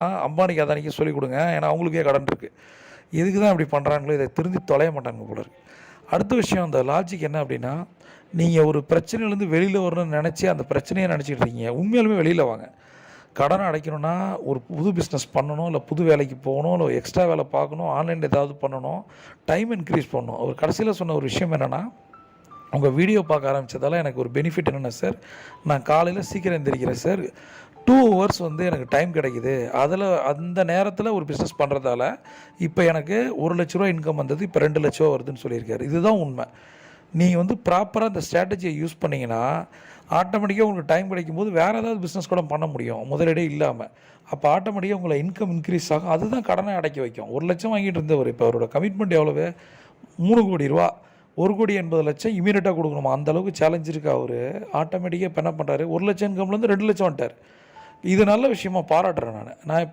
அம்பானிக்கு அதானிக்கு சொல்லிக் கொடுங்க. ஏன்னா அவங்களுக்கே கடன் இருக்குது. எதுக்கு தான் இப்படி பண்ணுறாங்களோ இதை திருந்தி தொலைய மாட்டாங்க போல இருக்கு. அடுத்த விஷயம் அந்த லாஜிக் என்ன அப்படின்னா, நீங்கள் ஒரு பிரச்சனையிலேருந்து வெளியில் வரணும்னு நினச்சி அந்த பிரச்சனையை நினச்சிட்டு இருக்கீங்க. உண்மையாலுமே வெளியில் வாங்க. கடனை அடைக்கணும்னா ஒரு புது பிஸ்னஸ் பண்ணணும், இல்லை புது வேலைக்கு போகணும், இல்லை எக்ஸ்ட்ரா வேலை பார்க்கணும், ஆன்லைனில் ஏதாவது பண்ணணும், டைம் இன்க்ரீஸ் பண்ணணும். அவர் கடைசியில் சொன்ன ஒரு விஷயம் என்னென்னா, உங்கள் வீடியோ பார்க்க ஆரம்பித்ததால் எனக்கு ஒரு பெனிஃபிட் என்னென்னா சார், நான் காலையில் சீக்கிரம் எந்திரிக்கிறேன் சார், 2 ஹவர்ஸ் எனக்கு டைம் கிடைக்குது. அதில் அந்த நேரத்தில் ஒரு பிஸ்னஸ் பண்ணுறதால இப்போ எனக்கு ரூ. 1,00,000 இன்கம் வந்தது, இப்போ ரூ. 2,00,000 வருதுன்னு சொல்லியிருக்காரு. இதுதான் உண்மை. நீங்கள் ப்ராப்பராக இந்த ஸ்ட்ராட்டஜியை யூஸ் பண்ணிங்கன்னா ஆட்டோமேட்டிக்காக உங்களுக்கு டைம் கிடைக்கும்போது வேறு ஏதாவது பிஸ்னஸ் கூட பண்ண முடியும் முதலீடே இல்லாமல். அப்போ ஆட்டோமேட்டிக்காக உங்களை இன்கம் இன்க்ரீஸ் ஆகும். அதுதான் கடனை அடைக்க வைக்கும். 1,00,000 வாங்கிட்டு இருந்தவர் இப்போ அவரோட கமிட்மெண்ட் எவ்வளவு? 3 கோடி ரூபா. 1,80,00,000 இமீடியட்டாக கொடுக்கணுமா? அந்தளவுக்கு சேலஞ்ச் இருக்கா அவர். ஆட்டோமேட்டிக்காக இப்போ என்ன பண்ணுறாரு, 1,00,000 இன்கம்லேருந்து 2,00,000 வந்துட்டார். இது நல்ல விஷயமா பாராட்டுறேன் நான்.